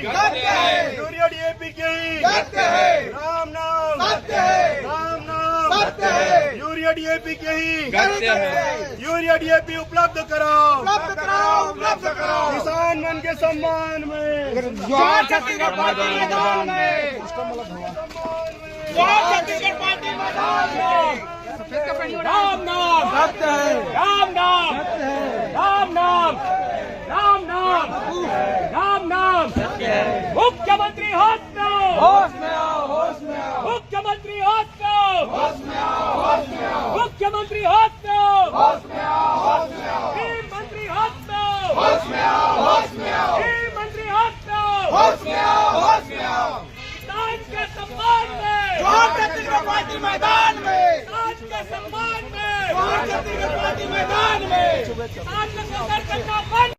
Urea DAP की राम नाम सत्य है, राम नाम सत्य है, यूरिया डीएपी की यूरिया डीएपी उपलब्ध कराओ, उपलब्ध कराओ, उपलब्ध कराओ। किसान मन के सम्मान में छत्तीसगढ़ पार्टी मैदान में, छत्तीसगढ़ पार्टी मैदान में। राम नाम सत्य है, राम नाम सत्य है, राम नाम, राम नाम, राम नाम सत्य है। मुख्यमंत्री होश में आओ, होश में आओ, होश में आओ, मुख्यमंत्री होश में आओ, होश में आओ, होश में आओ, मुख्यमंत्री होश में आओ, होश में आओ, होश में आओ, गृह मंत्री होश में आओ, होश में आओ, होश में आओ, गृह मंत्री होश में आओ, होश में आओ, होश में आओ। किसान के सम्मान में छत्तीसगढ़ पार्टी मैदान में, किसान के सम्मान में छत्तीसगढ़ पार्टी मैदान में, किसान का संघर्ष करना बंद।